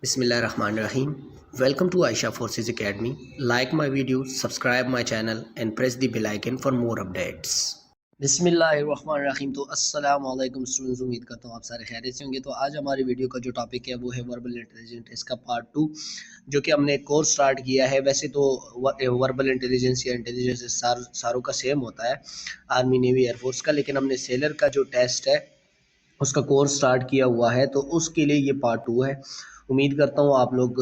Bismillahirrahmanirrahim. Welcome to Aisha Forces Academy. Like my videos, subscribe my channel and press the bell icon for more updates. बिस्मिल्लाहिर्रहमानिर्रहीम। तो अस्सलाम वालेकुम students, उम्मीद करता हूँ आप सारे खैरियत से होंगे। तो आज हमारी वीडियो का जो टॉपिक है वो है वर्बल इंटेलिजेंस, इसका पार्ट 2 जो कि हमने कोर्स स्टार्ट किया है। वैसे तो वर्बल इंटेलिजेंस या इंटेलिजेंस सारों का सेम होता है, आर्मी नेवी एयरफोर्स का, लेकिन हमने सेलर का जो टेस्ट है उसका कोर्स स्टार्ट किया हुआ है, तो उसके लिए ये पार्ट 2 है। उम्मीद करता हूँ आप लोग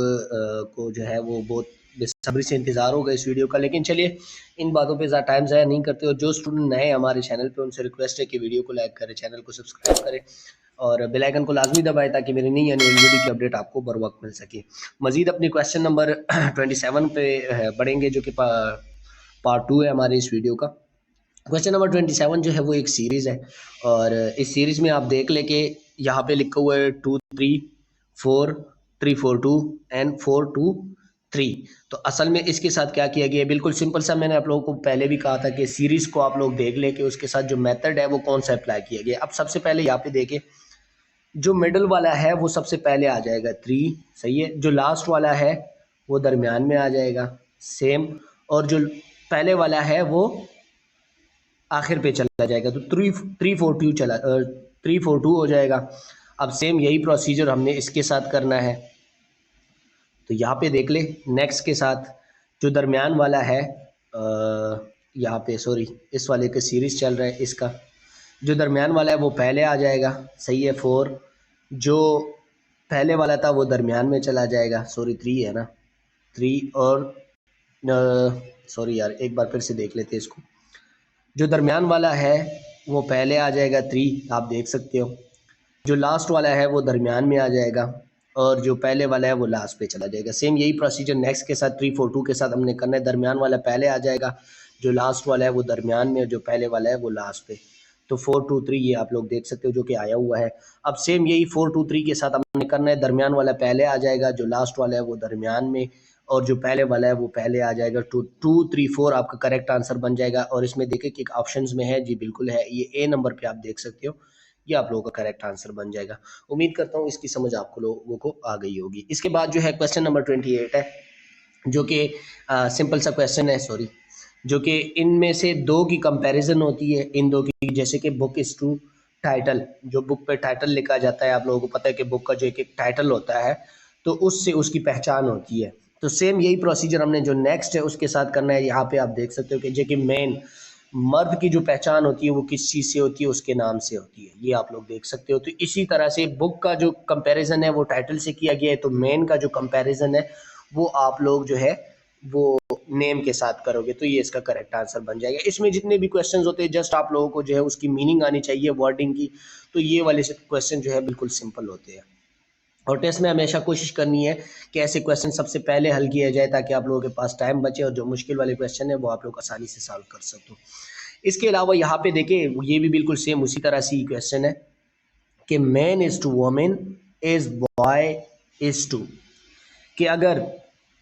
को जो है वो बहुत बेसब्री से इंतज़ार होगा इस वीडियो का। लेकिन चलिए इन बातों पे ज़्यादा टाइम ज़ाया नहीं करते, और जो स्टूडेंट नए हमारे चैनल पे उनसे रिक्वेस्ट है कि वीडियो को लाइक करें, चैनल को सब्सक्राइब करें और बेल आइकन को लाजमी दबाएं ताकि मेरी नई आने वाली वीडियो की अपडेट आपको बर वक्त मिल सके। मज़ीद अपनी क्वेश्चन नंबर 27 पे बढ़ेंगे, जो कि पार्ट 2 है हमारे इस वीडियो का। क्वेश्चन नंबर 27 जो है वो एक सीरीज़ है, और इस सीरीज़ में आप देख ले कि यहाँ पे लिखा हुआ है 2 3 4 3 4 2 एंड 4 2 3। तो असल में इसके साथ क्या किया गया है, बिल्कुल सिंपल सा, मैंने आप लोगों को पहले भी कहा था कि सीरीज़ को आप लोग देख लें कि उसके साथ जो मेथड है वो कौन सा अप्लाई किया गया। अब सबसे पहले यहाँ पे देखें, जो मिडल वाला है वो सबसे पहले आ जाएगा 3, सही है। जो लास्ट वाला है वो दरमियान में आ जाएगा, सेम। और जो पहले वाला है वो आखिर पे चला जाएगा, तो 3 4 2 हो जाएगा। अब सेम यही प्रोसीजर हमने इसके साथ करना है। तो यहाँ पे देख ले, नेक्स्ट के साथ जो दरमियान वाला है, यहाँ पे सॉरी इस वाले के सीरीज़ चल रहा है, इसका जो दरमियान वाला है वो पहले आ जाएगा, सही है 4। जो पहले वाला था वो दरमियान में चला जाएगा, सॉरी 3 है ना, 3। और सॉरी यार, एक बार फिर से देख लेते हैं इसको। जो दरमियान वाला है वो पहले आ जाएगा 3, आप देख सकते हो। जो लास्ट वाला है वो दरमियान में आ जाएगा, और जो पहले वाला है वो लास्ट पे चला जाएगा। सेम यही प्रोसीजर नेक्स्ट के साथ 3 4 2 के साथ हमने करना है। दरमियान वाला पहले आ जाएगा, जो लास्ट वाला है वो दरमियान में, और जो पहले वाला है वो लास्ट पे। तो 4 2 3 ये आप लोग देख सकते हो जो कि आया हुआ है। अब सेम यही 4 2 3 के साथ हमने करना है। दरमियान वाला पहले आ जाएगा, जो लास्ट वाला है वो दरमियान में, और जो पहले वाला है वो पहले आ जाएगा। 2 2 3 4 आपका करेक्ट आंसर बन जाएगा। और इसमें देखें कि एक ऑप्शंस में है, जी बिल्कुल है, ये ए नंबर पे आप देख सकते हो, ये आप लोगों का करेक्ट आंसर बन जाएगा। उम्मीद करता हूँ इसकी समझ आपको लोगों को आ गई होगी। इसके बाद जो है क्वेश्चन नंबर 28 है, जो कि सिंपल सा क्वेश्चन है, सॉरी, जो कि इनमें से दो की कंपैरिजन होती है, इन दो की, जैसे कि बुक इज टू टाइटल। जो बुक पे टाइटल लिखा जाता है, आप लोगों को पता है कि बुक का जो एक एक टाइटल होता है, तो उससे उसकी पहचान होती है। तो सेम यही प्रोसीजर हमने जो नेक्स्ट है उसके साथ करना है। यहाँ पे आप देख सकते हो कि जो कि मेन मर्द की जो पहचान होती है वो किस चीज़ से होती है, उसके नाम से होती है, ये आप लोग देख सकते हो। तो इसी तरह से बुक का जो कंपैरिजन है वो टाइटल से किया गया है, तो मेन का जो कंपैरिजन है वो आप लोग जो है वो नेम के साथ करोगे, तो ये इसका करेक्ट आंसर बन जाएगा। इसमें जितने भी क्वेश्चंस होते हैं जस्ट आप लोगों को जो है उसकी मीनिंग आनी चाहिए, वर्डिंग की। तो ये वाले क्वेश्चन जो है बिल्कुल सिंपल होते हैं, और टेस्ट में हमेशा कोशिश करनी है कि ऐसे क्वेश्चन सबसे पहले हल किया जाए ताकि आप लोगों के पास टाइम बचे, और जो मुश्किल वाले क्वेश्चन है वो आप लोग आसानी से सॉल्व कर सको। इसके अलावा यहाँ पे देखें, ये भी बिल्कुल सेम उसी तरह से क्वेश्चन है कि man is to women is boy is to, कि अगर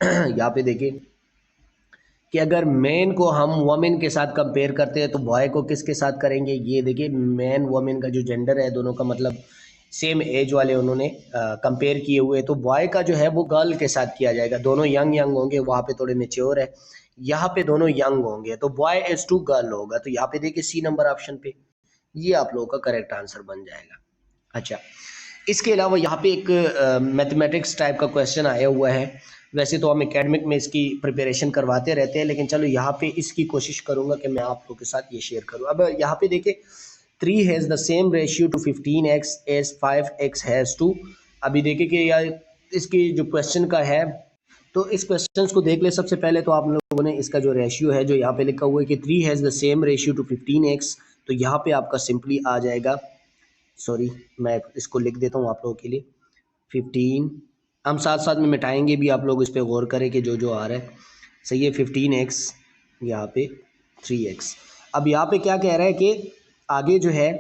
यहाँ पे देखें कि अगर मैन को हम वोमेन के साथ कंपेयर करते हैं तो बॉय को किसके साथ करेंगे। ये देखिए, मैन वोमेन का जो जेंडर है दोनों का मतलब सेम एज वाले उन्होंने कंपेयर किए हुए, तो बॉय का जो है वो गर्ल के साथ किया जाएगा। दोनों यंग यंग होंगे, वहाँ पे थोड़े मेच्योर है, यहाँ पे दोनों यंग होंगे, तो बॉय इज टू गर्ल होगा। तो यहाँ पे देखिए सी नंबर ऑप्शन पे, ये आप लोगों का करेक्ट आंसर बन जाएगा। अच्छा, इसके अलावा यहाँ पे एक मैथमेटिक्स टाइप का क्वेश्चन आया हुआ है। वैसे तो हम एकेडमिक में इसकी प्रिपरेशन करवाते रहते हैं, लेकिन चलो यहाँ पे इसकी कोशिश करूँगा कि मैं आप लोगों के साथ ये शेयर करूँ। अब यहाँ पे देखिए, 3 has the same ratio to 15x as 5x has to. अभी देखिए कि यार इसकी जो क्वेश्चन का है, तो इस क्वेश्चन को देख ले। सबसे पहले तो आप लोगों ने इसका जो रेशियो है, जो यहाँ पे लिखा हुआ है कि 3 has the same ratio to 15x, तो यहाँ पे आपका सिंपली आ जाएगा, सॉरी मैं इसको लिख देता हूँ आप लोगों के लिए, 15। हम साथ साथ में मिटाएंगे भी, आप लोग इस पर गौर करें कि जो जो आ रहा है सही है। 15x यहाँ पे 3x। अब यहाँ पे क्या कह रहा है कि आगे जो है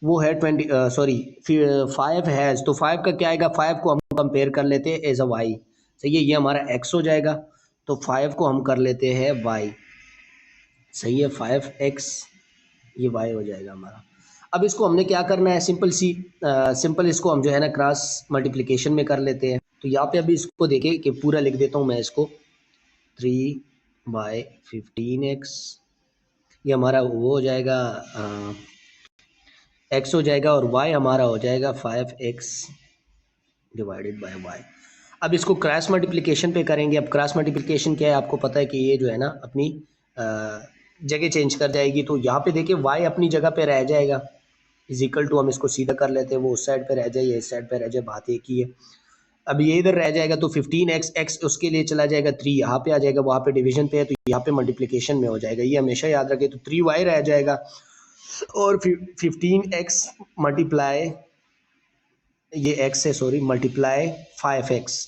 वो है 5 हैज़, तो 5 का क्या आएगा, 5 को हम कंपेयर कर लेते हैं एज अ वाई, सही है, ये हमारा x हो जाएगा। तो 5 को हम कर लेते हैं y, सही है, 5x ये y हो जाएगा हमारा। अब इसको हमने क्या करना है, सिंपल इसको हम जो है ना क्रॉस मल्टीप्लिकेशन में कर लेते हैं। तो यहाँ पे अभी इसको देखें कि पूरा लिख देता हूँ मैं इसको 3y15x, ये हमारा वो हो जाएगा x हो जाएगा और y हमारा हो जाएगा 5x डिवाइडेड बाय y। अब इसको क्रॉस मल्टीप्लिकेशन पे करेंगे। अब क्रॉस मल्टीप्लिकेशन क्या है आपको पता है कि ये जो है ना अपनी जगह चेंज कर जाएगी। तो यहाँ पे देखिए y अपनी जगह पे रह जाएगा, इज इक्वल टू, हम इसको सीधा कर लेते हैं, वो उस साइड पे रह जाए या इस साइड पे रह जाए, बात एक ही है। अब ये इधर रह जाएगा तो 15x, x उसके लिए चला जाएगा, 3 यहाँ पे आ जाएगा, वहाँ पे डिवीजन पे है तो यहाँ पे मल्टीप्लिकेशन में हो जाएगा, ये हमेशा याद रखें। तो 3y रह जाएगा और 15x मल्टीप्लाई, ये x है सॉरी, मल्टीप्लाई 5x।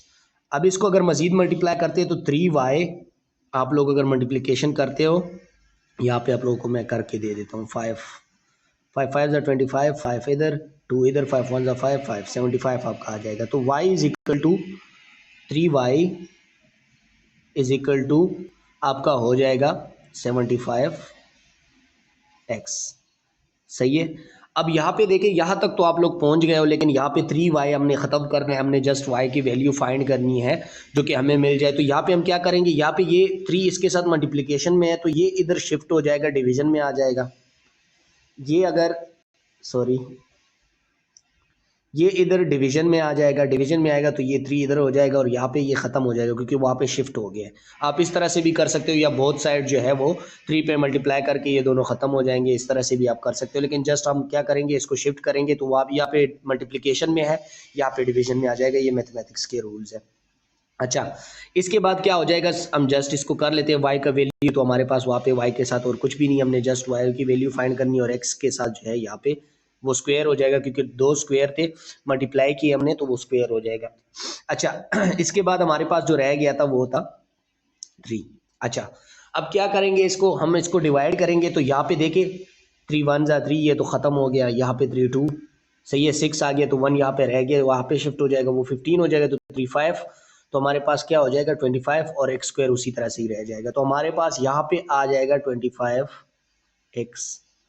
अब इसको अगर मजीद मल्टीप्लाई करते हैं तो 3y, आप लोग अगर मल्टीप्लिकेशन करते हो, यहाँ पे आप लोगों को मैं करके दे देता हूँ, 5 5 25, 5 इधर, 2 इधर, 5 1 5 5 75 आपका आ जाएगा। तो y is equal to 3y is equal to आपका हो जाएगा 75x। सही है। अब यहाँ पे देखें, यहाँ तक तो आप लोग पहुँच गए हो, लेकिन यहाँ पे 3y हमने ख़त्म करना है, हमने जस्ट y की वैल्यू फाइंड करनी है जो कि हमें मिल जाए। तो यहाँ पे हम क्या करेंगे, यहाँ पे ये 3 इसके साथ मल्टीप्लिकेशन में है तो ये इधर शिफ्ट हो जाएगा, डिवीजन में आ जाएगा। ये अगर सॉरी ये इधर डिवीजन में आ जाएगा, डिवीजन में आएगा तो ये 3 इधर हो जाएगा और यहाँ पे ये ख़त्म हो जाएगा क्योंकि वहाँ पे शिफ्ट हो गया है। आप इस तरह से भी कर सकते हो या बोथ साइड जो है वो 3 पे मल्टीप्लाई करके ये दोनों ख़त्म हो जाएंगे, इस तरह से भी आप कर सकते हो। लेकिन जस्ट हम क्या करेंगे, इसको शिफ्ट करेंगे तो वहाँ यहाँ पे मल्टीप्लिकेशन में है, यहाँ पे डिवीजन में आ जाएगा। ये मैथमेटिक्स के रूल्स है। अच्छा, इसके बाद क्या हो जाएगा, हम जस्ट इसको कर लेते हैं। y का वैल्यू तो हमारे पास वहाँ पे y के साथ और कुछ भी नहीं, हमने जस्ट y की वैल्यू फाइंड करनी है और x के साथ जो है यहाँ पे वो स्क्वायर हो जाएगा क्योंकि 2 स्क्वायर थे, मल्टीप्लाई किए हमने तो वो स्क्वायर हो जाएगा। अच्छा, इसके बाद हमारे पास जो रह गया था वो था 3। अच्छा, अब क्या करेंगे, इसको हम इसको डिवाइड करेंगे तो यहाँ पे देखें 3 1 जा 3, ये तो ख़त्म हो गया। यहाँ पे 3 2, सही है, 6 आ गया तो 1 यहाँ पे रह गया, वहाँ पे शिफ्ट हो जाएगा, वो 15 हो जाएगा तो 3 5, तो हमारे पास क्या हो जाएगा 25 और x स्क्वायर उसी तरह से ही रह जाएगा। तो हमारे पास यहाँ पे आ जाएगा 25x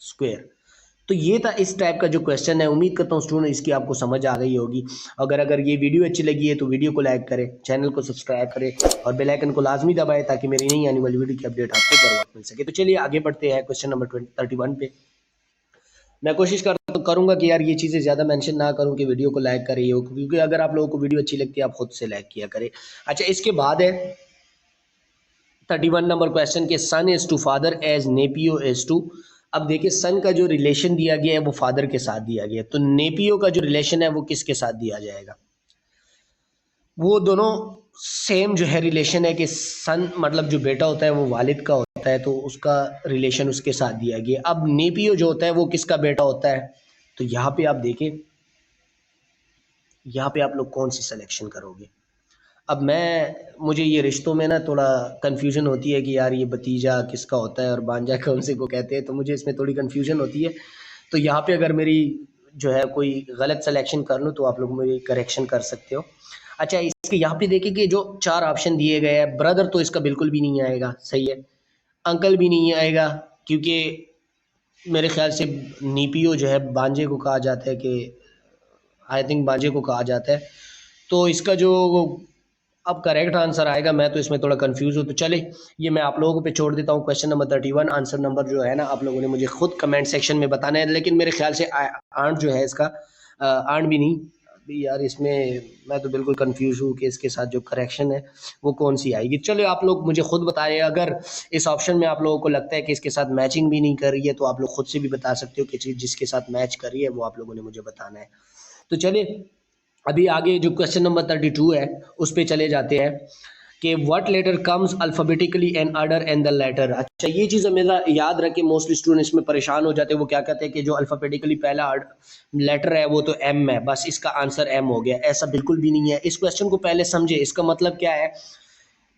स्क्वायर। तो ये था इस टाइप का जो क्वेश्चन है। उम्मीद करता हूँ स्टूडेंट इसकी आपको समझ आ गई होगी। अगर ये वीडियो अच्छी लगी है तो वीडियो को लाइक करें, चैनल को सब्सक्राइब करें और बेल आइकन को लाजमी दबाएं ताकि मेरी नई आने वाली वीडियो की अपडेट आपको बर वक्त मिल सके। तो चलिए आगे बढ़ते हैं क्वेश्चन नंबर 31 पे। मैं कोशिश करूंगा कि यार ये चीज़ें ज़्यादा मेंशन ना करूं कि वीडियो को लाइक करें हो, क्योंकि अगर आप लोगों को वीडियो अच्छी लगती है आप खुद से लाइक किया करें। अच्छा, इसके बाद है 31 नंबर क्वेश्चन के son is to father age नेपियो इज टू। अब देखिए सन का जो रिलेशन दिया गया है वो फादर के साथ दिया गया है, तो नेपियो का जो रिलेशन है वो किसके साथ दिया जाएगा। वो दोनों सेम जो है रिलेशन है कि सन मतलब जो बेटा होता है वो वालिद का होता है तो उसका रिलेशन उसके साथ दिया गया। अब नेपियो जो होता है वो किसका बेटा होता है, तो यहाँ पे आप देखें, यहाँ पे आप लोग कौन सी सिलेक्शन करोगे। अब मुझे ये रिश्तों में ना थोड़ा कन्फ्यूजन होती है कि यार ये भतीजा किसका होता है और भांजा कौन से को कहते हैं, तो मुझे इसमें थोड़ी कन्फ्यूजन होती है। तो यहाँ पे अगर मेरी जो है कोई गलत सिलेक्शन कर लूँ तो आप लोग मेरी करेक्शन कर सकते हो। अच्छा, इसके यहाँ पे देखिए कि जो 4 ऑप्शन दिए गए हैं, ब्रदर तो इसका बिल्कुल भी नहीं आएगा, सही है, अंकल भी नहीं आएगा क्योंकि मेरे ख्याल से नीपियो जो है भांजे को कहा जाता है, कि आई थिंक भांजे को कहा जाता है। तो इसका जो अब करेक्ट आंसर आएगा, मैं तो इसमें थोड़ा कंफ्यूज हूँ। तो चले ये मैं आप लोगों पे छोड़ देता हूँ। क्वेश्चन नंबर 31 आंसर नंबर जो है ना आप लोगों ने मुझे खुद कमेंट सेक्शन में बताना है, लेकिन मेरे ख्याल से आंट जो है इसका आंट भी नहीं अभी यार, इसमें मैं तो बिल्कुल कंफ्यूज हूँ कि इसके साथ जो करेक्शन है वो कौन सी आएगी। चलो आप लोग मुझे खुद बताएं, अगर इस ऑप्शन में आप लोगों को लगता है कि इसके साथ मैचिंग भी नहीं कर रही है तो आप लोग खुद से भी बता सकते हो कि जिसके साथ मैच कर रही है वो आप लोगों ने मुझे बताना है। तो चलिए अभी आगे जो क्वेश्चन नंबर 32 है उस पे चले जाते हैं कि what letter comes alphabetically in order and the letter. अच्छा, ये चीज़ मेरा याद रखे, मोस्टली स्टूडेंट इसमें परेशान हो जाते हैं। वो क्या कहते हैं कि जो अल्फाबेटिकली पहला लेटर है वो तो एम है, बस इसका आंसर एम हो गया। ऐसा बिल्कुल भी नहीं है। इस क्वेश्चन को पहले समझे, इसका मतलब क्या है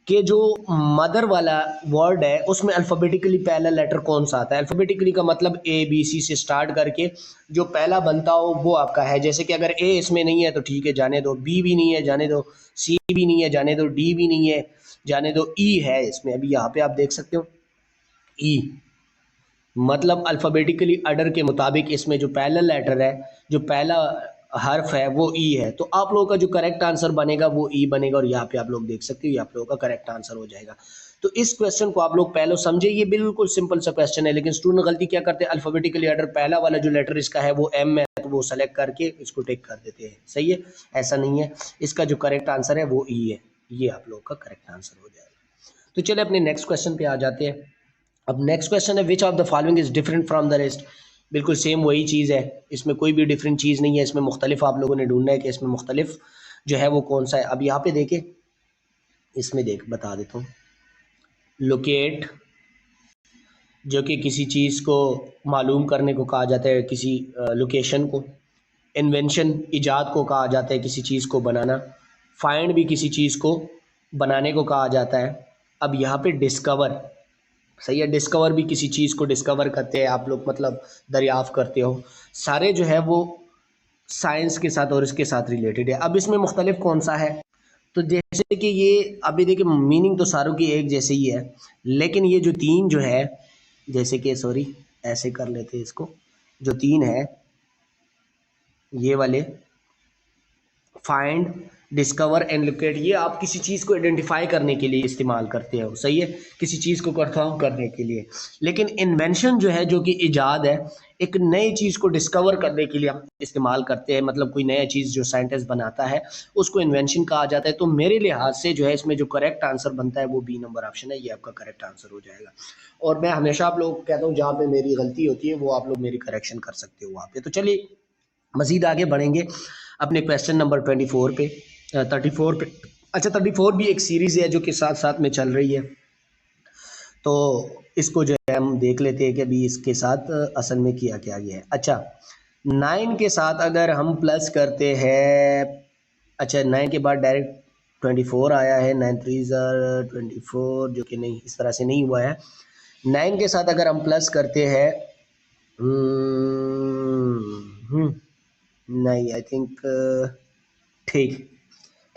कि जो मदर वाला वर्ड है उसमें अल्फ़ाबेटिकली पहला लेटर कौन सा आता है। अल्फ़ाबेटिकली का मतलब ए बी सी से स्टार्ट करके जो पहला बनता हो वो आपका है। जैसे कि अगर ए इसमें नहीं है तो ठीक है जाने दो, बी भी नहीं है जाने दो, सी भी नहीं है जाने दो, डी भी नहीं है जाने दो, ई है इसमें। अभी यहाँ पे आप देख सकते हो ई, मतलब अल्फ़ाबेटिकली ऑर्डर के मुताबिक इसमें जो पहला लेटर है, जो पहला हर्फ है वो ई है, तो आप लोगों का जो करेक्ट आंसर बनेगा वो ई बनेगा, और यहाँ पे आप लोग देख सकते हो ये आप लोगों का करेक्ट आंसर हो जाएगा। तो इस क्वेश्चन को आप लोग पहले समझे, ये बिल्कुल सिंपल सा क्वेश्चन है, लेकिन स्टूडेंट गलती क्या करते हैं, अल्फाबेटिकली ऑर्डर पहला वाला जो लेटर इसका है वो एम है, तो वो सेलेक्ट करके इसको टिक कर देते हैं। सही है, ऐसा नहीं है, इसका जो करेक्ट आंसर है वो ई है, ये आप लोग का करेक्ट आंसर हो जाएगा। तो चलिए अपने नेक्स्ट क्वेश्चन पे आ जाते हैं। अब नेक्स्ट क्वेश्चन है, which of the following is different from the rest. बिल्कुल सेम वही चीज़ है, इसमें कोई भी डिफरेंट चीज़ नहीं है, इसमें मुख्तलिफ आप लोगों ने ढूंढना है कि इसमें मुख्तलिफ जो है वो कौन सा है। अब यहाँ पे देखें, इसमें देख बता देता हूँ, लोकेट जो कि किसी चीज़ को मालूम करने को कहा जाता है, किसी लोकेशन को। इन्वेंशन इजाद को कहा जाता है, किसी चीज़ को बनाना। फाइंड भी किसी चीज़ को बनाने को कहा जाता है। अब यहाँ पे डिस्कवर, सही है, डिस्कवर भी किसी चीज़ को डिस्कवर करते हैं आप लोग, मतलब दरियाफ़्त करते हो। सारे जो है वो साइंस के साथ और इसके साथ रिलेटेड है। अब इसमें मुख्तलिफ कौन सा है, तो जैसे कि ये अभी देखिए मीनिंग तो सारों की एक जैसे ही है, लेकिन ये जो तीन जो है, जैसे कि सॉरी ऐसे कर लेते हैं इसको, जो तीन है ये वाले, फाइंड, डिस्कवर एंड लोकेट, ये आप किसी चीज़ को आइडेंटिफाई करने के लिए इस्तेमाल करते हो। सही है, किसी चीज़ को कंफर्म करने के लिए। लेकिन इन्वेंशन जो है, जो कि इजाद है, एक नई चीज़ को डिस्कवर करने के लिए हम इस्तेमाल करते हैं, मतलब कोई नया चीज़ जो साइंटिस्ट बनाता है उसको इन्वेंशन कहा जाता है। तो मेरे लिहाज से जो है इसमें जो करेक्ट आंसर बनता है वो बी नंबर ऑप्शन है, ये आपका करेक्ट आंसर हो जाएगा। और मैं हमेशा आप लोग कहता हूँ जहाँ पे मेरी गलती होती है वो आप लोग मेरी करेक्शन कर सकते हो वहाँ पे। तो चलिए मज़ीद आगे बढ़ेंगे अपने क्वेश्चन नंबर 24 पे, 34 पे। अच्छा, 34 भी एक सीरीज़ है जो कि साथ साथ में चल रही है, तो इसको जो है हम देख लेते हैं कि अभी इसके साथ असल में किया क्या गया है। अच्छा, 9 के साथ अगर हम प्लस करते हैं, अच्छा 9 के बाद डायरेक्ट 24 आया है, 9 3 24, जो कि नहीं, इस तरह से नहीं हुआ है। 9 के साथ अगर हम प्लस करते हैं, नहीं आई थिंक, ठीक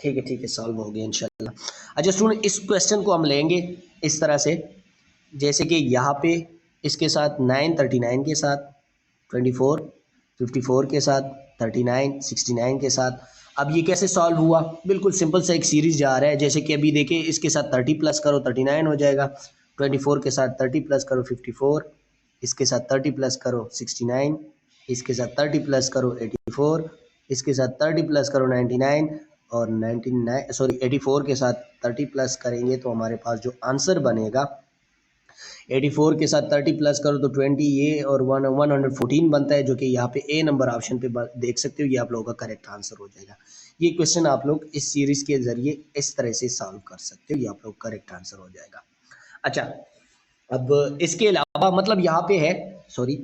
ठीक है, सॉल्व हो गया इंशाल्लाह। अच्छा स्टूडेंट, इस क्वेश्चन को हम लेंगे इस तरह से, जैसे कि यहाँ पे इसके साथ 9 39 के साथ, 24 54 के साथ, 39 69 के साथ। अब ये कैसे सॉल्व हुआ, बिल्कुल सिंपल सा एक सीरीज जा रहा है। जैसे कि अभी देखिए इसके साथ 30 प्लस करो 39 हो जाएगा, 24 के साथ 30 प्लस करो 54, इसके साथ 30 प्लस करो 69, इसके साथ 30 प्लस करो 84, इसके साथ 30 प्लस करो 99, और 84 के साथ 30 प्लस करेंगे तो हमारे पास जो आंसर बनेगा, 84 के साथ 30 प्लस करो तो 20 ये, और 114 बनता है, जो कि यहाँ पे ए नंबर ऑप्शन पे देख सकते हो, ये आप लोगों का करेक्ट आंसर हो जाएगा। ये क्वेश्चन आप लोग इस सीरीज के जरिए इस तरह से सॉल्व कर सकते हो, ये आप लोग करेक्ट आंसर हो जाएगा। अच्छा, अब इसके अलावा मतलब यहाँ पे है, सॉरी,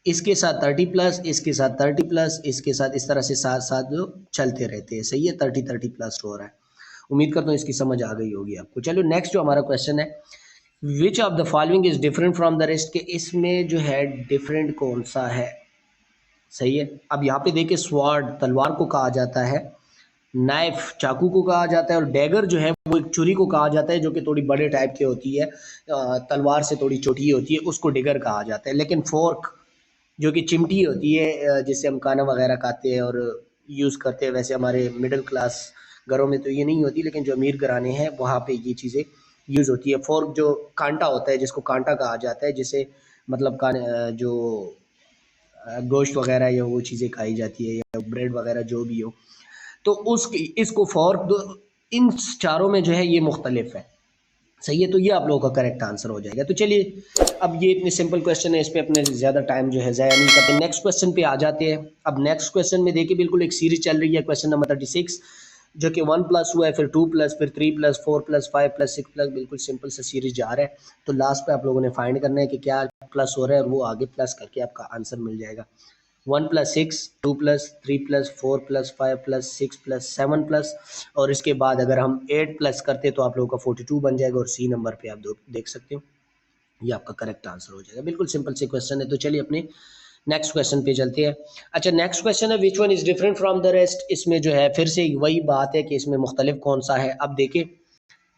इसके साथ 30 प्लस, इसके साथ 30 प्लस, इसके साथ, इस तरह से साथ साथ जो चलते रहते हैं। सही है, 30 प्लस हो रहा है। उम्मीद करता हूँ इसकी समझ आ गई होगी आपको। चलो नेक्स्ट जो हमारा क्वेश्चन है, which of the following is different from the rest, के इसमें जो है डिफरेंट कौन सा है। सही है, अब यहाँ पे देखिए स्वॉर्ड तलवार को कहा जाता है, नाइफ चाकू को कहा जाता है, और डैगर जो है वो एक छुरी को कहा जाता है, जो कि थोड़ी बड़े टाइप की होती है, तलवार से थोड़ी छोटी होती है, उसको डिगर कहा जाता है। लेकिन फोर्क जो कि चिमटी होती है, जिससे हम खाना वगैरह खाते हैं और यूज़ करते हैं, वैसे हमारे मिडिल क्लास घरों में तो ये नहीं होती, लेकिन जो अमीर घराने हैं वहाँ पे ये चीज़ें यूज़ होती है। फोर्क जो कांटा होता है, जिसको कांटा कहा जाता है, जिसे मतलब जो गोश्त वगैरह या वो चीज़ें खाई जाती है, या ब्रेड वगैरह जो भी हो, तो उस इसको फोर्क दो, इन चारों में जो है ये मुख्तलिफ है। सही है, तो ये आप लोगों का करेक्ट आंसर हो जाएगा। तो चलिए अब ये इतने सिंपल क्वेश्चन है, इस पे अपने ज़्यादा टाइम जो है ज़ाया नहीं करते, नेक्स्ट क्वेश्चन पे आ जाते हैं। अब नेक्स्ट क्वेश्चन में देखिए बिल्कुल एक सीरीज चल रही है, क्वेश्चन नंबर 36, जो कि 1 प्लस हुआ है, फिर 2 प्लस, फिर 3 प्लस, 4 प्लस, 5 प्लस, 6 प्लस, बिल्कुल सिंपल सा सीरीज जा रहा है। तो लास्ट पे आप लोगों ने फाइंड करना है कि क्या प्लस हो रहा है, और वो आगे प्लस करके आपका आंसर मिल जाएगा। 1 plus 6, 2 plus, 3 plus, 4 plus, 5 plus, 6 plus, 7 plus, और इसके बाद अगर हम 8 प्लस करते तो आप लोगों का 42 बन जाएगा, और सी नंबर पे आप देख सकते हो, ये आपका करेक्ट आंसर हो जाएगा। बिल्कुल सिंपल से क्वेश्चन है। तो चलिए अपने नेक्स्ट क्वेश्चन पे चलते हैं। अच्छा, नेक्स्ट क्वेश्चन है, which one is different from the rest. इसमें जो है फिर से वही बात है कि इसमें मुख्तलिफ कौन सा है। अब देखिए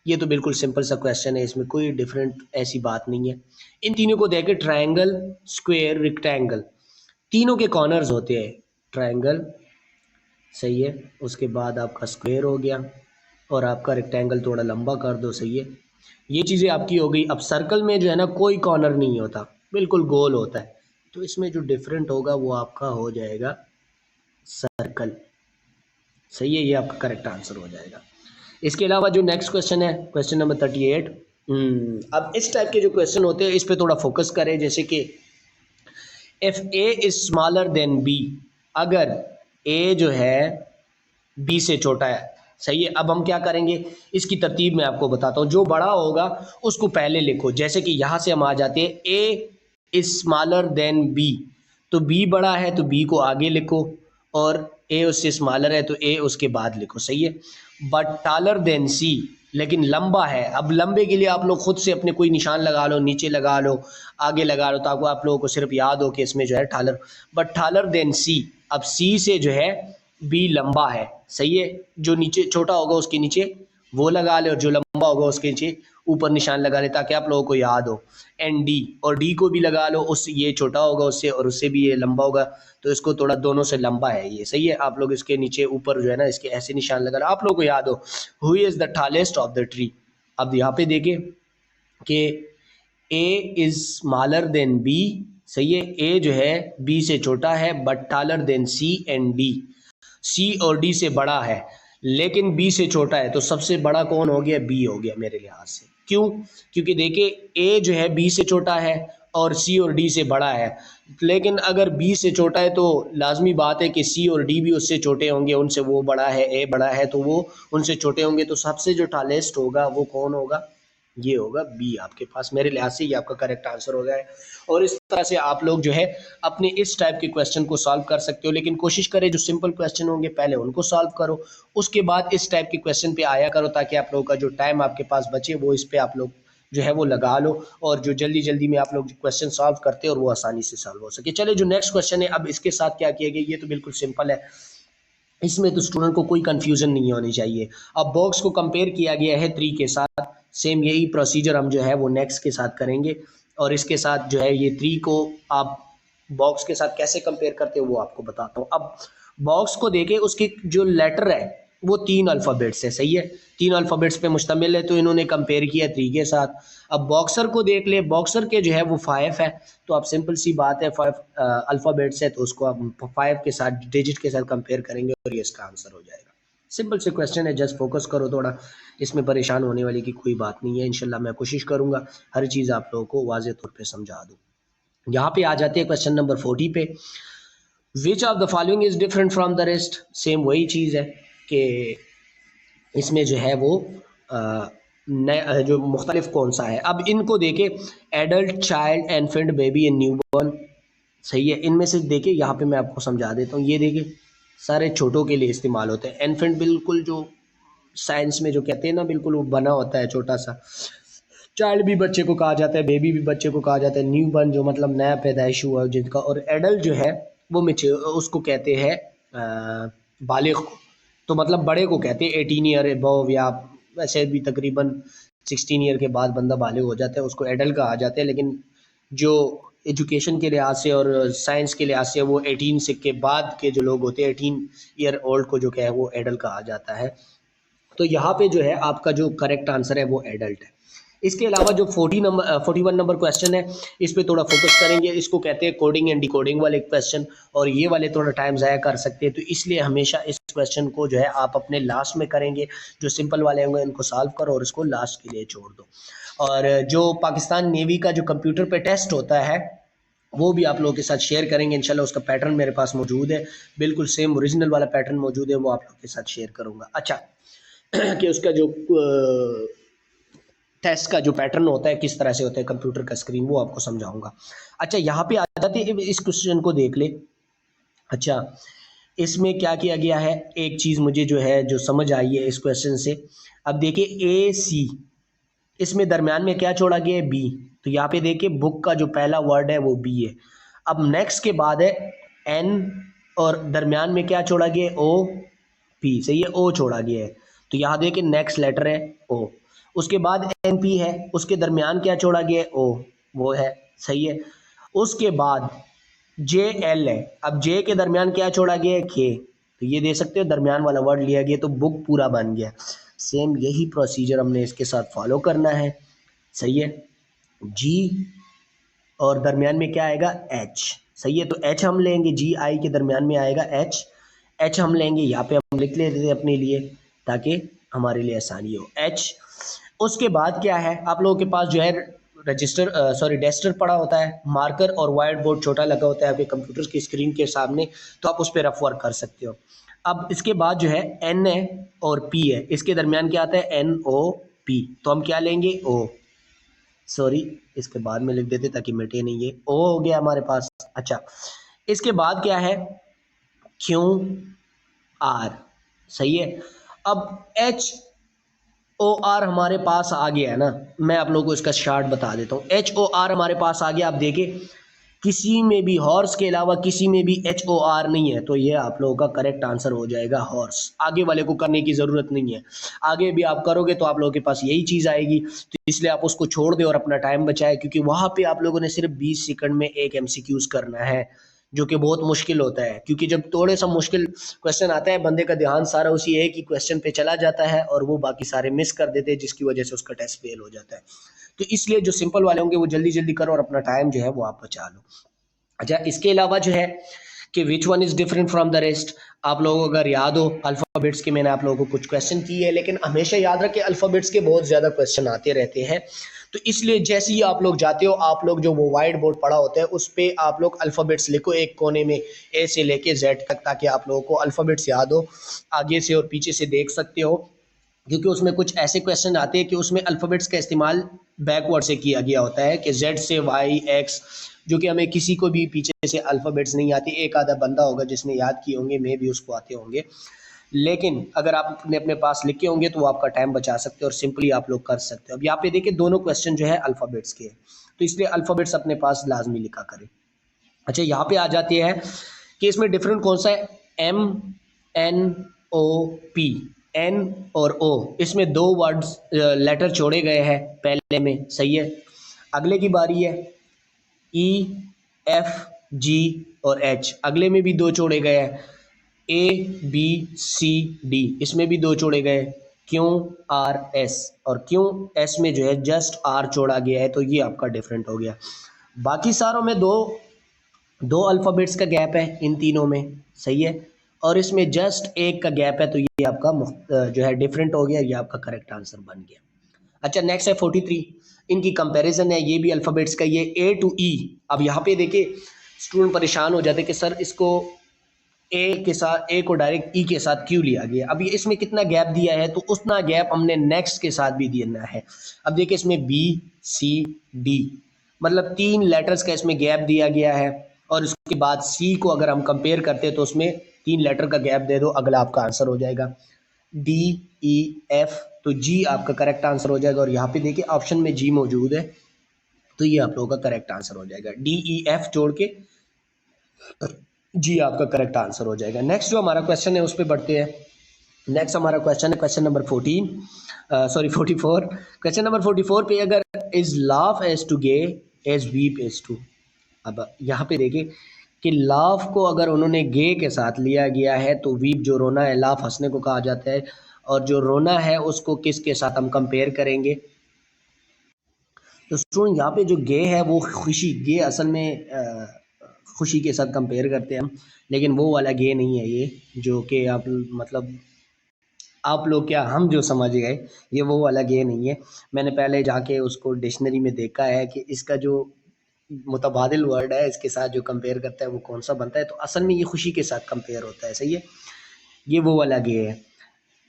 ये तो बिल्कुल सिंपल सा क्वेश्चन है, इसमें कोई डिफरेंट ऐसी बात नहीं है। इन तीनों को देखे, ट्रायंगल, स्क्वायर, रेक्टेंगल, तीनों के कॉर्नर्स होते हैं। ट्रायंगल, सही है। उसके बाद आपका स्क्वायर हो गया और आपका रेक्टेंगल थोड़ा लंबा कर दो, सही है। ये चीज़ें आपकी हो गई। अब सर्कल में जो है ना कोई कॉर्नर नहीं होता, बिल्कुल गोल होता है, तो इसमें जो डिफरेंट होगा वो आपका हो जाएगा सर्कल, सही है। ये आपका करेक्ट आंसर हो जाएगा। इसके अलावा जो नेक्स्ट क्वेश्चन है, क्वेश्चन नंबर 38। अब इस टाइप के जो क्वेश्चन होते हैं इस पे थोड़ा फोकस करें, जैसे कि if A is smaller than B, अगर ए जो है बी से छोटा है, सही है। अब हम क्या करेंगे, इसकी तरतीब मैं आपको बताता हूँ। जो बड़ा होगा उसको पहले लिखो, जैसे कि यहाँ से हम आ जाते हैं ए इज स्मॉलर देन बी, तो बी बड़ा है तो बी को आगे लिखो, और ए उससे स्मॉलर है तो ए उसके बाद लिखो, सही है। बट टालर देन सी, लेकिन लंबा है। अब लंबे के लिए आप लोग खुद से अपने कोई निशान लगा लो, नीचे लगा लो, आगे लगा लो, ताकि आप लोगों को सिर्फ याद हो कि इसमें जो है टालर। बट टालर देन सी, अब सी से जो है बी लंबा है, सही है। जो नीचे छोटा होगा उसके नीचे वो लगा ले, और जो लंबा होगा उसके नीचे ऊपर निशान लगा ले, ताकि आप लोगों को याद हो। एंड डी, और डी को भी लगा लो, उससे ये छोटा होगा उससे, और उससे भी ये लंबा होगा, तो इसको थोड़ा दोनों से लंबा है ये, सही है। आप लोग इसके नीचे ऊपर जो है ना इसके ऐसे निशान लगा लो, आप लोगों को याद हो। Who is the tallest of the tree. अब यहाँ पे देखें कि A is smaller than B, सही है। ए जो है बी से छोटा है, but taller than C and D, C और डी से बड़ा है, लेकिन बी से छोटा है, तो सबसे बड़ा कौन हो गया, बी हो गया मेरे लिहाज से। क्यों, क्योंकि देखिए ए जो है बी से छोटा है और सी और डी से बड़ा है, लेकिन अगर बी से छोटा है तो लाजमी बात है कि सी और डी भी उससे छोटे होंगे, उनसे वो बड़ा है, ए बड़ा है तो वो उनसे छोटे होंगे, तो सबसे जो टॉलेस्ट होगा वो कौन होगा, ये होगा बी आपके पास। मेरे लिहाज से ये आपका करेक्ट आंसर हो गया है। और इस तरह से आप लोग जो है अपने इस टाइप के क्वेश्चन को सॉल्व कर सकते हो, लेकिन कोशिश करें जो सिंपल क्वेश्चन होंगे पहले उनको सॉल्व करो, उसके बाद इस टाइप के क्वेश्चन पे आया करो, ताकि आप लोगों का जो टाइम आपके पास बचे वो इस पे आप लोग जो है वो लगा लो, और जो जल्दी जल्दी में आप लोग क्वेश्चन सॉल्व करते हो और वो आसानी से सॉल्व हो सके। चले जो नेक्स्ट क्वेश्चन है, अब इसके साथ क्या किया गया, ये तो बिल्कुल सिंपल है, इसमें तो स्टूडेंट को कोई कंफ्यूजन नहीं होनी चाहिए। अब बॉक्स को कंपेयर किया गया है 3 के साथ, सेम यही प्रोसीजर हम जो है वो नेक्स्ट के साथ करेंगे, और इसके साथ जो है ये 3 को आप बॉक्स के साथ कैसे कंपेयर करते हो वो आपको बताता हूँ। अब बॉक्स को देखें, उसकी जो लेटर है वो 3 अल्फ़ाबेट्स है, सही है, 3 अल्फ़ाबेट्स पे मुश्तमिल है, तो इन्होंने कंपेयर किया 3 के साथ। अब बॉक्सर को देख ले, बॉक्सर के जो है वो 5 है, तो आप सिंपल सी बात है 5 अल्फ़ाबेट्स है, तो उसको आप 5 के साथ डिजिट के साथ कंपेयर करेंगे और ये इसका आंसर हो जाएगा। सिंपल से क्वेश्चन है, जस्ट फोकस करो थोड़ा, इसमें परेशान होने वाली की कोई बात नहीं है। इंशाल्लाह मैं कोशिश करूँगा हर चीज़ आप लोगों को वाज़े तौर पे समझा दूँ। यहाँ पे आ जाते हैं क्वेश्चन नंबर 40 पे। Which of the following is different from the rest. Same वही चीज़ है कि इसमें जो है वो जो मुख्तलिफ कौन सा है। अब इनको देखे, adult, child, infant, baby and newborn, सही है। इनमें से देखे, यहाँ पे मैं आपको समझा देता हूँ। ये देखे सारे छोटों के लिए इस्तेमाल होते हैं। इन्फेंट बिल्कुल जो साइंस में जो कहते हैं ना, बिल्कुल वो बना होता है छोटा सा। चाइल्ड भी बच्चे को कहा जाता है, बेबी भी बच्चे को कहा जाता है, न्यू बर्न जो मतलब नया पैदाइश हुआ जिनका, और एडल्ट जो है वो उसको कहते हैं बालिग को, तो मतलब बड़े को कहते हैं 18 ईयर अबव, या वैसे भी तकरीबन 16 ईयर के बाद बंदा बालिग हो जाता है, उसको एडल्ट कहा जाता है। लेकिन जो एजुकेशन के लिहाज से और साइंस के लिहाज से वो 18 से के बाद के जो लोग होते हैं, 18 ईयर ओल्ड को जो क्या है वो एडल्ट कहा जाता है। तो यहाँ पे जो है आपका जो करेक्ट आंसर है वो एडल्ट है। इसके अलावा जो 41 नंबर क्वेश्चन है, इस पे थोड़ा फोकस करेंगे। इसको कहते हैं कोडिंग एंड डिकोडिंग वाले क्वेश्चन, और ये वाले थोड़ा टाइम ज़ाया कर सकते हैं, तो इसलिए हमेशा इस क्वेश्चन को जो है आप अपने लास्ट में करेंगे। जो सिंपल वाले होंगे इनको सॉल्व करो और इसको लास्ट के लिए छोड़ दो। और जो पाकिस्तान नेवी का जो कंप्यूटर पे टेस्ट होता है वो भी आप लोगों के साथ शेयर करेंगे इंशाल्लाह। उसका पैटर्न मेरे पास मौजूद है, बिल्कुल सेम ओरिजिनल वाला पैटर्न मौजूद है, वो आप लोगों के साथ शेयर करूँगा। अच्छा कि उसका जो टेस्ट का जो पैटर्न होता है किस तरह से होता है कंप्यूटर का स्क्रीन, वो आपको समझाऊंगा। अच्छा यहाँ पे आ जाते हैं, इस क्वेश्चन को देख ले। अच्छा इसमें क्या किया गया है, एक चीज़ मुझे जो है जो समझ आई है इस क्वेश्चन से। अब देखिए ए सी, इसमें दरमियान में क्या छोड़ा गया है, बी, तो यहाँ पे देखिए बुक का जो पहला वर्ड है वो बी है। अब नेक्स्ट के बाद है एन, और दरमियान में क्या छोड़ा गया है, ओ पी, सही है, ओ छोड़ा गया है, तो यहाँ देखिए नेक्स्ट लेटर है ओ। उसके बाद एन पी है, उसके दरमियान क्या छोड़ा गया है, ओ, वो है, सही है। उसके बाद जे एल है, अब जे के दरमियान क्या छोड़ा गया है, के, तो ये दे सकते हो, दरमियान वाला वर्ड लिया गया तो बुक पूरा बन गया। सेम यही प्रोसीजर हमने इसके साथ फॉलो करना है, सही है। जी और दरमियान में क्या आएगा, एच, सही है। तो एच हम लेंगे, जी आई के दरमियान में आएगा एच, एच हम लेंगे, यहाँ पे हम लिख लेते थे अपने लिए ताकि हमारे लिए आसानी हो, एच। उसके बाद क्या है, आप लोगों के पास जो है रजिस्टर डेस्टर पड़ा होता है, मार्कर और वाइट बोर्ड छोटा लगा होता है आपके कंप्यूटर की स्क्रीन के सामने, तो आप उस पर रफ वर्क कर सकते हो। अब इसके बाद जो है एन है और पी है, इसके दरमियान क्या आता है, एन ओ पी, तो हम क्या लेंगे, ओ, सॉरी इसके बाद में लिख देते ताकि मिटे नहीं, ये ओ हो गया हमारे पास। अच्छा, इसके बाद क्या है, क्यू आर, सही है। अब एच ओ आर हमारे पास आ गया है ना, मैं आप लोगों को इसका शार्ट बता देता हूँ। एच ओ आर हमारे पास आ गया, आप देखें किसी में भी हॉर्स के अलावा किसी में भी एच ओ आर नहीं है, तो ये आप लोगों का करेक्ट आंसर हो जाएगा हॉर्स। आगे वाले को करने की ज़रूरत नहीं है, आगे भी आप करोगे तो आप लोगों के पास यही चीज़ आएगी, तो इसलिए आप उसको छोड़ दें और अपना टाइम बचाएं, क्योंकि वहाँ पे आप लोगों ने सिर्फ 20 सेकंड में एक एमसीक्यूज करना है, जो कि बहुत मुश्किल होता है, क्योंकि जब थोड़े सा मुश्किल क्वेश्चन आता है बंदे का ध्यान सारा उसी एक ही क्वेश्चन पे चला जाता है और वो बाकी सारे मिस कर देते हैं, जिसकी वजह से उसका टेस्ट फेल हो जाता है। तो इसलिए जो सिंपल वाले होंगे वो जल्दी जल्दी करो और अपना टाइम जो है वो आप बचा लो। अच्छा, इसके अलावा जो है कि which one is different from the rest, आप लोगों को अगर याद हो अल्फ़ाबेट्स के, मैंने आप लोगों को कुछ क्वेश्चन किए हैं, लेकिन हमेशा याद रखें अल्फ़ाबेट्स के बहुत ज़्यादा क्वेश्चन आते रहते हैं, तो इसलिए जैसे ही आप लोग जाते हो, आप लोग जो वो वाइट बोर्ड पड़ा होता है उस पर आप लोग अल्फ़ाबेट्स लिखो एक कोने में, ए से लेके जेड तक, ताकि आप लोगों को अल्फ़ाबेट्स याद हो, आगे से और पीछे से देख सकते हो, क्योंकि उसमें कुछ ऐसे क्वेश्चन आते हैं कि उसमें अल्फ़ाबेट्स का इस्तेमाल बैकवर्ड से किया गया होता है, कि जेड से वाई एक्स, जो कि हमें किसी को भी पीछे से अल्फ़ाबेट्स नहीं आती, एक आधा बंदा होगा जिसने याद किए होंगे, मे भी उसको आते होंगे, लेकिन अगर आप अपने अपने पास लिखे होंगे तो वो आपका टाइम बचा सकते हो और सिंपली आप लोग कर सकते हो। अब यहाँ पे देखिए दोनों क्वेश्चन जो है अल्फ़ाबेट्स के हैं, तो इसलिए अल्फ़ाबेट्स अपने पास लाजमी लिखा करें। अच्छा, यहाँ पे आ जाती है कि इसमें डिफरेंट कौन सा है, M N O P, N और ओ, इसमें दो वर्ड्स लेटर छोड़े गए हैं पहले में, सही है। अगले की बारी है ई एफ जी और एच, अगले में भी दो छोड़े गए हैं, ए बी सी डी, इसमें भी दो छोड़े गए, क्यू आर एस, और क्यू एस में जो है जस्ट आर छोड़ा गया है, तो ये आपका डिफरेंट हो गया। बाकी सारों में दो दो अल्फ़ाबेट्स का गैप है इन तीनों में, सही है, और इसमें जस्ट एक का गैप है, तो ये आपका जो है डिफरेंट हो गया, ये आपका करेक्ट आंसर बन गया। अच्छा, नेक्स्ट है 43, इनकी कंपैरिजन है, ये भी अल्फ़ाबेट्स का, ये ए टू ई। अब यहाँ पे देखिए स्टूडेंट परेशान हो जाते हैं कि सर इसको ए के साथ, ए को डायरेक्ट ई के साथ क्यों लिया गया, अब ये इसमें कितना गैप दिया है, तो उतना गैप हमने नेक्स्ट के साथ भी देना है। अब देखिए इसमें बी सी डी, मतलब 3 लेटर्स का इसमें गैप दिया गया है, और उसके बाद सी को अगर हम कंपेयर करते हैं तो उसमें 3 लेटर का गैप दे दो, अगला आपका आंसर हो जाएगा। डी ई एफ, तो जी आपका करेक्ट आंसर हो जाएगा, और यहाँ पे देखिए ऑप्शन में जी मौजूद है, तो ये आप लोगों का करेक्ट आंसर हो जाएगा, डी ई एफ जोड़ के जी आपका करेक्ट आंसर हो जाएगा। नेक्स्ट जो हमारा क्वेश्चन है उस पर बढ़ते हैं। नेक्स्ट हमारा क्वेश्चन है क्वेश्चन नंबर 44। क्वेश्चन नंबर 44 पे, अगर is laugh as to gay as weep as to, अब यहाँ पे देखिए कि लाफ को अगर उन्होंने गे के साथ लिया गया है, तो वीप जो रोना है, लाफ हंसने को कहा जाता है, और जो रोना है उसको किसके साथ हम कंपेयर करेंगे। तो स्टूडेंट यहाँ पे जो गे है वो खुशी, गे असल में खुशी के साथ कंपेयर करते हैं हम, लेकिन वो वाला गे नहीं है ये, जो कि आप मतलब आप लोग क्या, हम जो समझ गए, ये वो वाला गे नहीं है। मैंने पहले जाके उसको डिक्शनरी में देखा है कि इसका जो मुतबादिल वर्ड है इसके साथ जो कंपेयर करता है वो कौन सा बनता है, तो असल में ये खुशी के साथ कंपेयर होता है, सही है, ये वो वाला गे है।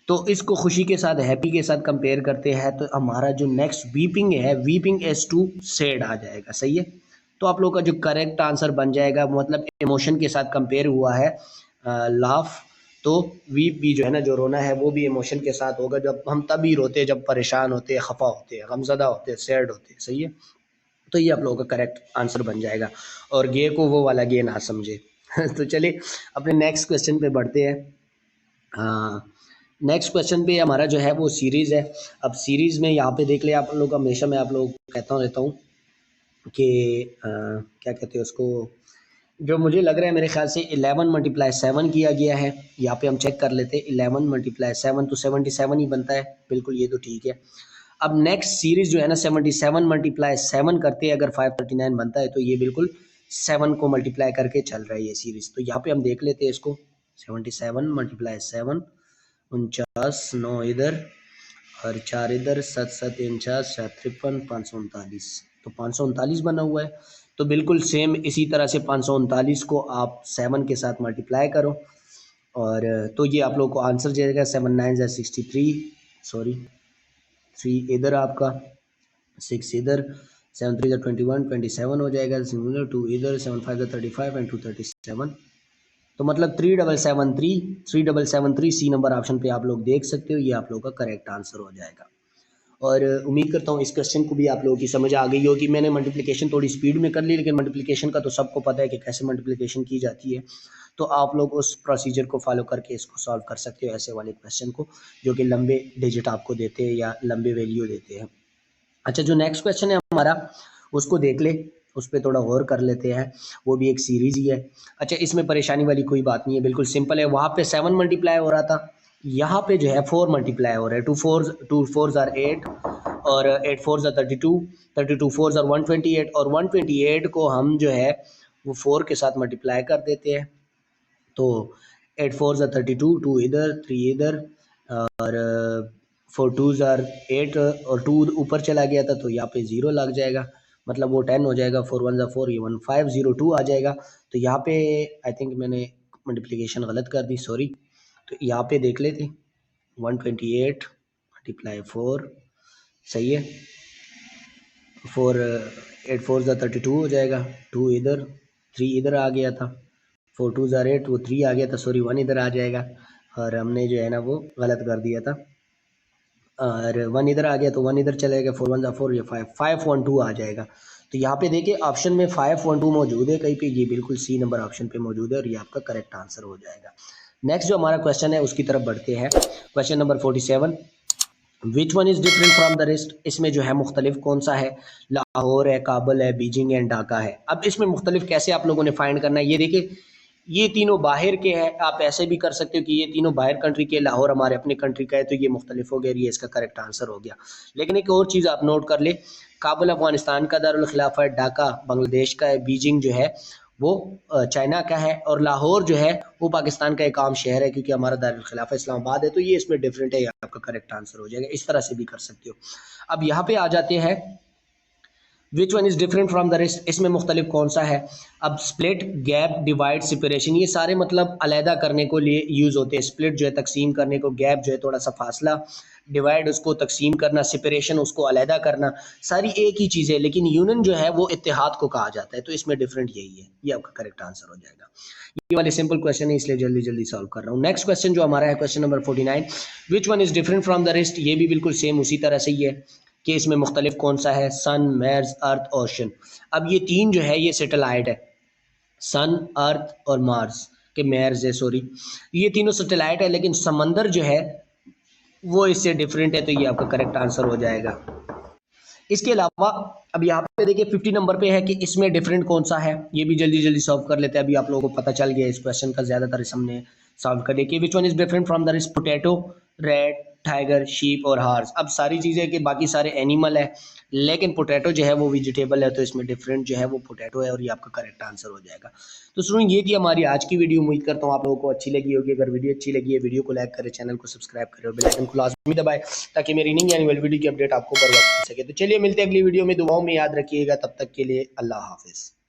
तो इसको खुशी के साथ, हैप्पी के साथ कंपेयर करते हैं, तो हमारा जो नेक्स्ट वीपिंग है, वीपिंग एज टू सैड आ जाएगा, सही है। तो आप लोग का जो करेक्ट आंसर बन जाएगा, मतलब इमोशन के साथ कंपेयर हुआ है लाफ, तो वीप भी जो है ना, जो रोना है वो भी इमोशन के साथ होगा, जब हम तभी रोते हैं जब परेशान होते हैं, खफा होते हैं, गमज़दा होते हैं, सैड होते हैं, सही है। तो ये आप लोगों का करेक्ट आंसर बन जाएगा, और गे को वो वाला गे ना समझे। तो चलिए अपने नेक्स्ट क्वेश्चन पे बढ़ते हैं। हाँ, नेक्स्ट क्वेश्चन पे हमारा जो है वो सीरीज़ है। अब सीरीज़ में यहाँ पे देख ले आप लोग, हमेशा मैं आप लोग कहता रहता हूँ कि क्या कहते हैं उसको, जो मुझे लग रहा है मेरे ख्याल से 11 मल्टीप्लाई 7 किया गया है। यहाँ पे हम चेक कर लेते हैं, 11 मल्टीप्लाई 7 तो 77 ही बनता है, बिल्कुल ये तो ठीक है। अब नेक्स्ट सीरीज जो है ना 77 मल्टीप्लाई 7 करते हैं, अगर 539 बनता है तो ये बिल्कुल 7 को मल्टीप्लाई करके चल रहा है ये सीरीज। तो यहाँ पे हम देख लेते हैं इसको, 77 मल्टीप्लाई 7, 49, 9 इधर और 4 इधर, 7 7 49, 7 53, 539, तो 539 बना हुआ है। तो बिल्कुल सेम इसी तरह से 539 को आप 7 के साथ मल्टीप्लाई करो और तो ये आप लोग को आंसर जाएगा 7 9 63, सॉरी 3 इधर आपका, 6 इधर, 7 3 21, 27 हो जाएगा, सिमिलर 2 इधर, 7 5 35 एंड 2 37। तो मतलब 3773 सी नंबर ऑप्शन पे आप लोग देख सकते हो, ये आप लोगों का करेक्ट आंसर हो जाएगा। और उम्मीद करता हूँ इस क्वेश्चन को भी आप लोगों की समझ आ गई होगी। मैंने मल्टीप्लिकेशन थोड़ी स्पीड में कर ली, लेकिन मल्टीप्लिकेशन का तो सबको पता है कि कैसे मल्टीप्लिकेशन की जाती है। तो आप लोग उस प्रोसीजर को फॉलो करके इसको सॉल्व कर सकते हो, ऐसे वाले क्वेश्चन को जो कि लंबे डिजिट आपको देते हैं या लंबे वैल्यू देते हैं। अच्छा, जो नेक्स्ट क्वेश्चन है हमारा उसको देख ले, उस पर थोड़ा गौर कर लेते हैं, वो भी एक सीरीज ही है। अच्छा, इसमें परेशानी वाली कोई बात नहीं है, बिल्कुल सिंपल है। वहाँ पे 7 मल्टीप्लाई हो रहा था, यहाँ पे जो है 4 मल्टीप्लाई हो रहा है। 2 4s are 8 और 8 4s are 32, 32 4s are 128 और 128 को हम जो है वो 4 के साथ मल्टीप्लाई कर देते हैं। तो 8 4s are 32, 2 इधर 3 इधर और 4 2s are 8 और 2 ऊपर चला गया था तो यहाँ पे 0 लग जाएगा, मतलब वो 10 हो जाएगा। 4 1 4, ये 1502 आ जाएगा। तो यहाँ पे आई थिंक मैंने मल्टीप्लिकेशन गलत कर दी, सॉरी। तो यहाँ पे देख लेते, 128 मल्टीप्लाई 4, सही है। 4 8 4 32 हो जाएगा, 2 इधर 3 इधर आ गया था, 4 2 8, वो 3 आ गया था, सॉरी 1 इधर आ जाएगा और हमने जो है ना वो गलत कर दिया था और 1 इधर आ गया तो 1 इधर चलेगा, 4 1 4, ये 5 1 2 आ जाएगा। तो यहाँ पे देखिए ऑप्शन में 5 1 2 मौजूद है कहीं पे, ये बिल्कुल सी नंबर ऑप्शन पे मौजूद है और ये आपका करेक्ट आंसर हो जाएगा। नेक्स्ट जो हमारा क्वेश्चन है उसकी तरफ बढ़ते हैं। Question number 47, which one is different from the rest. इसमें जो है मुख्तलिफ कौन सा है, लाहौर है, काबुल है, बीजिंग एंड ढाका है। अब इसमें मुख्तलिफ कैसे आप लोगों ने फाइंड करना है, ये देखिए ये तीनों बाहर के हैं। आप ऐसे भी कर सकते हो कि ये तीनों बाहर कंट्री के, लाहौर हमारे अपने कंट्री का है, तो ये मुख्तलिफ हो गया, ये इसका करेक्ट आंसर हो गया। लेकिन एक और चीज़ आप नोट कर ले, काबुल अफगानिस्तान का दारुल खिलाफा है, ढाका बांग्लादेश का है, बीजिंग जो है वो चाइना का है और लाहौर जो है वो पाकिस्तान का एक आम शहर है, क्योंकि हमारा दारुल खिलाफा इस्लामाबाद है। तो ये इसमें डिफरेंट है, ये आपका करेक्ट आंसर हो जाएगा। इस तरह से भी कर सकते हो। अब यहाँ पे आ जाते हैं, which one is different from the rest. इसमें मुख्तलिफ कौन सा है। अब स्प्लिट, गैप, डिवाइड, सेपरेशन, ये सारे मतलब अलहदा करने को लिए यूज़ होते हैं। स्प्लिट जो है तकसीम करने को, गैप जो है थोड़ा सा फासला, डिवाइड उसको तकसीम करना, सेपरेशन उसको अलहदा करना, सारी एक ही चीज़ है, लेकिन यूनियन जो है वो इत्तेहाद को कहा जाता है। तो इसमें डिफरेंट यही है, ये आपका करेक्ट आंसर हो जाएगा। ये वाले सिंपल क्वेश्चन है, इसलिए जल्दी जल्दी सॉल्व कर रहा हूँ। नेक्स्ट क्वेश्चन जो हमारा है question number 49, which one is different from the rest. ये भी बिल्कुल सेम उसी तरह से ही है कि इसमें मुख्तलिफ कौन सा है, सन, मैर्स, अर्थ, ओशन। अब ये तीन जो है ये सेटेलाइट है, सन, अर्थ और मार्स के मैर्स है, सॉरी ये तीनों सेटेलाइट है, लेकिन समंदर जो है वो इससे डिफरेंट है। तो ये आपका करेक्ट आंसर हो जाएगा। इसके अलावा अब यहाँ पे देखिए 50 नंबर पे है कि इसमें डिफरेंट कौन सा है, ये भी जल्दी जल्दी सॉल्व कर लेते हैं। अभी आप लोगों को पता चल गया इस क्वेश्चन का, ज़्यादातर इस हमने सॉल्व कर लिया कि which one is different from the rest, potato, red, tiger, sheep और हार्स। अब सारी चीज़ें कि बाकी सारे एनिमल है, लेकिन पोटैटो जो है वो वेजिटेबल है, तो इसमें डिफरेंट जो है वो पोटैटो है और ये आपका करेक्ट आंसर हो जाएगा। तो सुनो, ये थी हमारी आज की वीडियो। उम्मीद करता हूँ आप लोगों को अच्छी लगी होगी। अगर वीडियो अच्छी लगी है, वीडियो को लाइक करें, चैनल को सब्सक्राइब करें और बेल आइकन को लाजमी दबाएं, ताकि मेरी नई आने वाली वीडियो की अपडेट आपको बर वक्त मिल सके। तो चलिए मिलते हैं अगली वीडियो में, दुआओं में याद रखिएगा। तब तक के लिए अल्लाह हाफिज़।